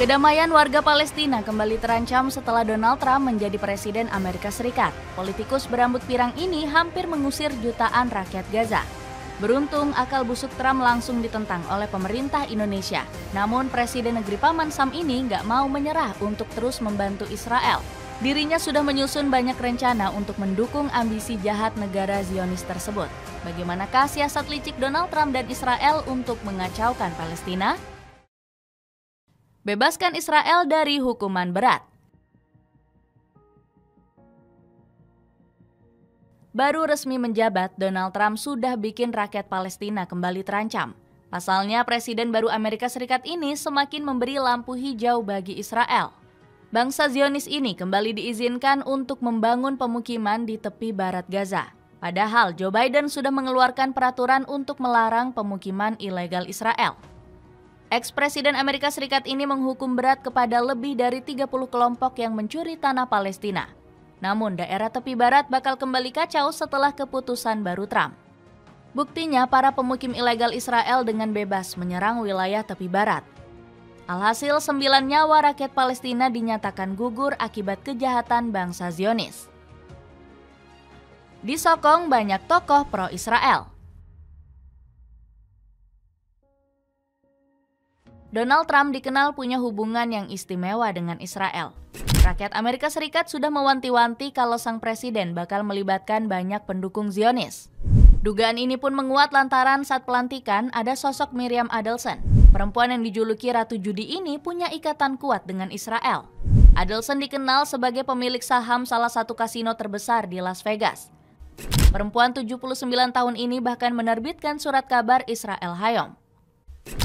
Kedamaian warga Palestina kembali terancam setelah Donald Trump menjadi Presiden Amerika Serikat. Politikus berambut pirang ini hampir mengusir jutaan rakyat Gaza. Beruntung, akal busuk Trump langsung ditentang oleh pemerintah Indonesia. Namun, Presiden negeri Paman Sam ini nggak mau menyerah untuk terus membantu Israel. Dirinya sudah menyusun banyak rencana untuk mendukung ambisi jahat negara Zionis tersebut. Bagaimanakah siasat licik Donald Trump dan Israel untuk mengacaukan Palestina? Bebaskan Israel dari hukuman berat. Baru resmi menjabat, Donald Trump sudah bikin rakyat Palestina kembali terancam. Pasalnya, Presiden baru Amerika Serikat ini semakin memberi lampu hijau bagi Israel. Bangsa Zionis ini kembali diizinkan untuk membangun pemukiman di tepi barat Gaza. Padahal Joe Biden sudah mengeluarkan peraturan untuk melarang pemukiman ilegal Israel. Ex-Presiden Amerika Serikat ini menghukum berat kepada lebih dari 30 kelompok yang mencuri tanah Palestina. Namun daerah tepi barat bakal kembali kacau setelah keputusan baru Trump. Buktinya para pemukim ilegal Israel dengan bebas menyerang wilayah tepi barat. Alhasil 9 nyawa rakyat Palestina dinyatakan gugur akibat kejahatan bangsa Zionis. Disokong banyak tokoh pro-Israel. Donald Trump dikenal punya hubungan yang istimewa dengan Israel. Rakyat Amerika Serikat sudah mewanti-wanti kalau sang presiden bakal melibatkan banyak pendukung Zionis. Dugaan ini pun menguat lantaran saat pelantikan ada sosok Miriam Adelson. Perempuan yang dijuluki Ratu Judi ini punya ikatan kuat dengan Israel. Adelson dikenal sebagai pemilik saham salah satu kasino terbesar di Las Vegas. Perempuan 79 tahun ini bahkan menerbitkan surat kabar Israel Hayom.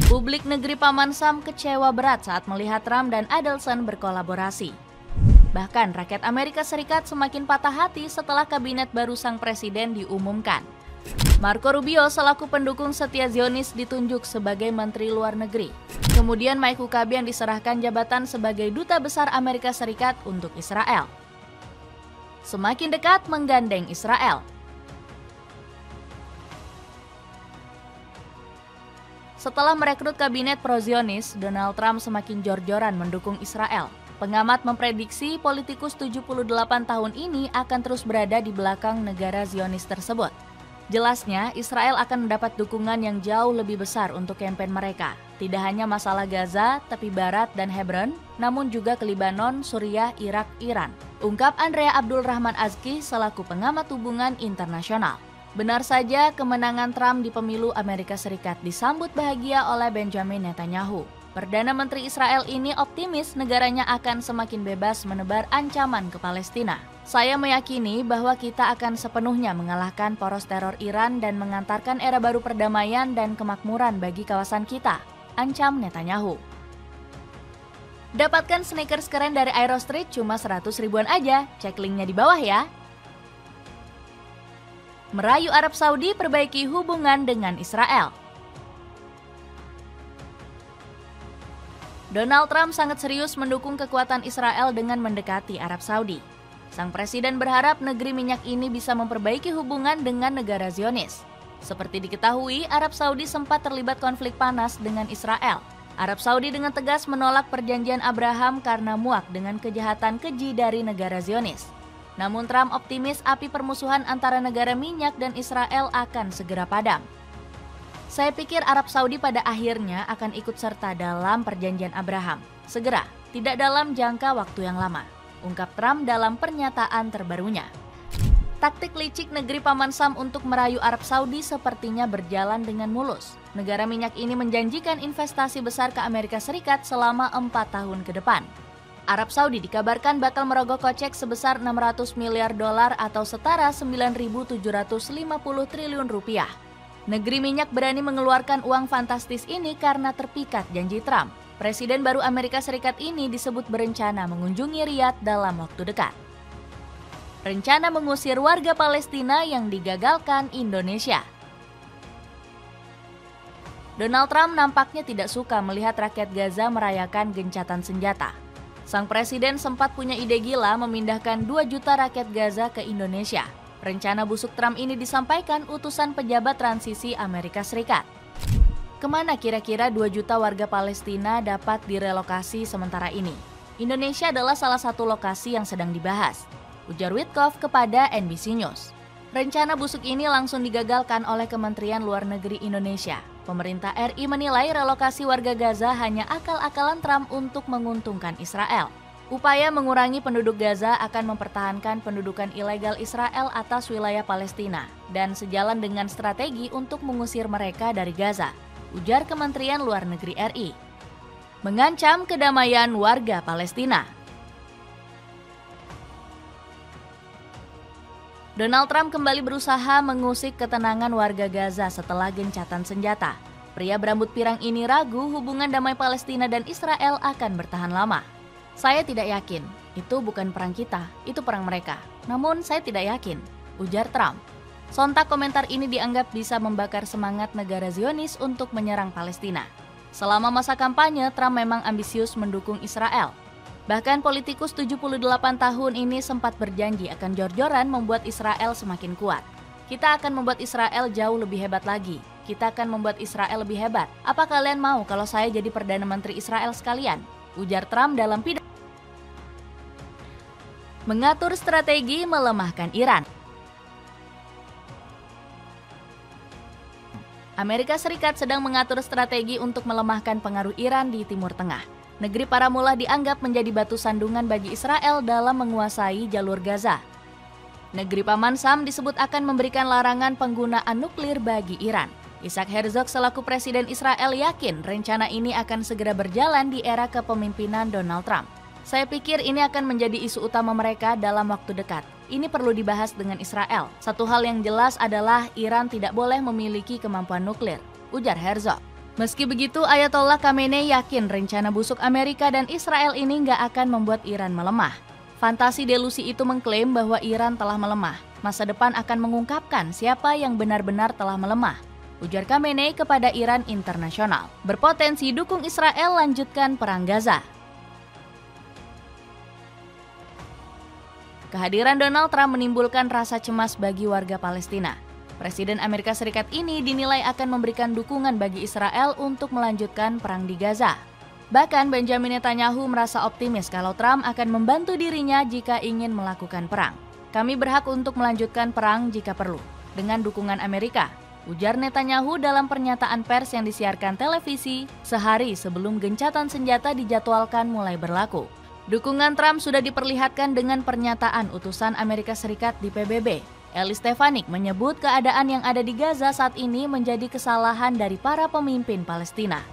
Publik negeri Paman Sam kecewa berat saat melihat Trump dan Adelson berkolaborasi. Bahkan rakyat Amerika Serikat semakin patah hati setelah kabinet baru sang presiden diumumkan. Marco Rubio selaku pendukung setia Zionis ditunjuk sebagai Menteri Luar Negeri. Kemudian Mike Huckabee yang diserahkan jabatan sebagai Duta Besar Amerika Serikat untuk Israel. Semakin dekat menggandeng Israel. Setelah merekrut kabinet pro-Zionis, Donald Trump semakin jor-joran mendukung Israel. Pengamat memprediksi politikus 78 tahun ini akan terus berada di belakang negara Zionis tersebut. Jelasnya, Israel akan mendapat dukungan yang jauh lebih besar untuk kampanye mereka. Tidak hanya masalah Gaza, tepi barat, dan Hebron, namun juga ke Libanon, Suriah, Irak, Iran. Ungkap Andrea Abdul Rahman Azki selaku pengamat hubungan internasional. Benar saja, kemenangan Trump di pemilu Amerika Serikat disambut bahagia oleh Benjamin Netanyahu. Perdana Menteri Israel ini optimis negaranya akan semakin bebas menebar ancaman ke Palestina. Saya meyakini bahwa kita akan sepenuhnya mengalahkan poros teror Iran dan mengantarkan era baru perdamaian dan kemakmuran bagi kawasan kita, ancam Netanyahu. Dapatkan sneakers keren dari Aero Street cuma 100 ribuan aja, cek linknya di bawah ya. Merayu Arab Saudi perbaiki hubungan dengan Israel. Donald Trump sangat serius mendukung kekuatan Israel dengan mendekati Arab Saudi. Sang presiden berharap negeri minyak ini bisa memperbaiki hubungan dengan negara Zionis. Seperti diketahui, Arab Saudi sempat terlibat konflik panas dengan Israel. Arab Saudi dengan tegas menolak perjanjian Abraham karena muak dengan kejahatan keji dari negara Zionis. Namun Trump optimis api permusuhan antara negara minyak dan Israel akan segera padam. Saya pikir Arab Saudi pada akhirnya akan ikut serta dalam perjanjian Abraham. Segera, tidak dalam jangka waktu yang lama, ungkap Trump dalam pernyataan terbarunya. Taktik licik negeri Paman Sam untuk merayu Arab Saudi sepertinya berjalan dengan mulus. Negara minyak ini menjanjikan investasi besar ke Amerika Serikat selama 4 tahun ke depan. Arab Saudi dikabarkan bakal merogoh kocek sebesar 600 miliar dolar atau setara 9.750 triliun rupiah. Negeri minyak berani mengeluarkan uang fantastis ini karena terpikat janji Trump. Presiden baru Amerika Serikat ini disebut berencana mengunjungi Riyadh dalam waktu dekat. Rencana mengusir warga Palestina yang digagalkan Indonesia. Donald Trump nampaknya tidak suka melihat rakyat Gaza merayakan gencatan senjata. Sang presiden sempat punya ide gila memindahkan 2 juta rakyat Gaza ke Indonesia. Rencana busuk Trump ini disampaikan utusan pejabat transisi Amerika Serikat. Kemana kira-kira 2 juta warga Palestina dapat direlokasi sementara ini? Indonesia adalah salah satu lokasi yang sedang dibahas, ujar Witkoff kepada NBC News. Rencana busuk ini langsung digagalkan oleh Kementerian Luar Negeri Indonesia. Pemerintah RI menilai relokasi warga Gaza hanya akal-akalan Trump untuk menguntungkan Israel. Upaya mengurangi penduduk Gaza akan mempertahankan pendudukan ilegal Israel atas wilayah Palestina dan sejalan dengan strategi untuk mengusir mereka dari Gaza, ujar Kementerian Luar Negeri RI. Mengancam kedamaian warga Palestina. Donald Trump kembali berusaha mengusik ketenangan warga Gaza setelah gencatan senjata. Pria berambut pirang ini ragu hubungan damai Palestina dan Israel akan bertahan lama. Saya tidak yakin, itu bukan perang kita, itu perang mereka. Namun saya tidak yakin, ujar Trump. Sontak komentar ini dianggap bisa membakar semangat negara Zionis untuk menyerang Palestina. Selama masa kampanye, Trump memang ambisius mendukung Israel. Bahkan politikus 78 tahun ini sempat berjanji akan jor-joran membuat Israel semakin kuat. Kita akan membuat Israel jauh lebih hebat lagi. Kita akan membuat Israel lebih hebat. Apa kalian mau kalau saya jadi Perdana Menteri Israel sekalian? Ujar Trump dalam pidato. Mengatur strategi melemahkan Iran. Amerika Serikat sedang mengatur strategi untuk melemahkan pengaruh Iran di Timur Tengah. Negeri para mullah dianggap menjadi batu sandungan bagi Israel dalam menguasai jalur Gaza. Negeri Paman Sam disebut akan memberikan larangan penggunaan nuklir bagi Iran. Isaac Herzog selaku Presiden Israel yakin rencana ini akan segera berjalan di era kepemimpinan Donald Trump. Saya pikir ini akan menjadi isu utama mereka dalam waktu dekat. Ini perlu dibahas dengan Israel. Satu hal yang jelas adalah Iran tidak boleh memiliki kemampuan nuklir, ujar Herzog. Meski begitu, Ayatollah Khamenei yakin rencana busuk Amerika dan Israel ini nggak akan membuat Iran melemah. Fantasi delusi itu mengklaim bahwa Iran telah melemah. Masa depan akan mengungkapkan siapa yang benar-benar telah melemah, ujar Khamenei kepada Iran Internasional. Berpotensi dukung Israel lanjutkan perang Gaza. Kehadiran Donald Trump menimbulkan rasa cemas bagi warga Palestina. Presiden Amerika Serikat ini dinilai akan memberikan dukungan bagi Israel untuk melanjutkan perang di Gaza. Bahkan Benjamin Netanyahu merasa optimis kalau Trump akan membantu dirinya jika ingin melakukan perang. Kami berhak untuk melanjutkan perang jika perlu, dengan dukungan Amerika, ujar Netanyahu dalam pernyataan pers yang disiarkan televisi sehari sebelum gencatan senjata dijadwalkan mulai berlaku. Dukungan Trump sudah diperlihatkan dengan pernyataan utusan Amerika Serikat di PBB. Ellie Stefanik menyebut keadaan yang ada di Gaza saat ini menjadi kesalahan dari para pemimpin Palestina.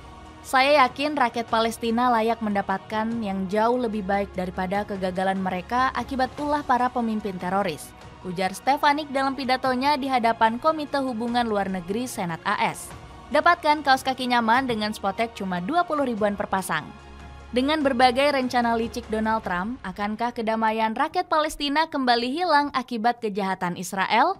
Saya yakin rakyat Palestina layak mendapatkan yang jauh lebih baik daripada kegagalan mereka akibat ulah para pemimpin teroris, ujar Stefanik dalam pidatonya di hadapan Komite Hubungan Luar Negeri Senat AS. Dapatkan kaos kaki nyaman dengan spotek cuma 20 ribuan per pasang. Dengan berbagai rencana licik Donald Trump, akankah kedamaian rakyat Palestina kembali hilang akibat kejahatan Israel?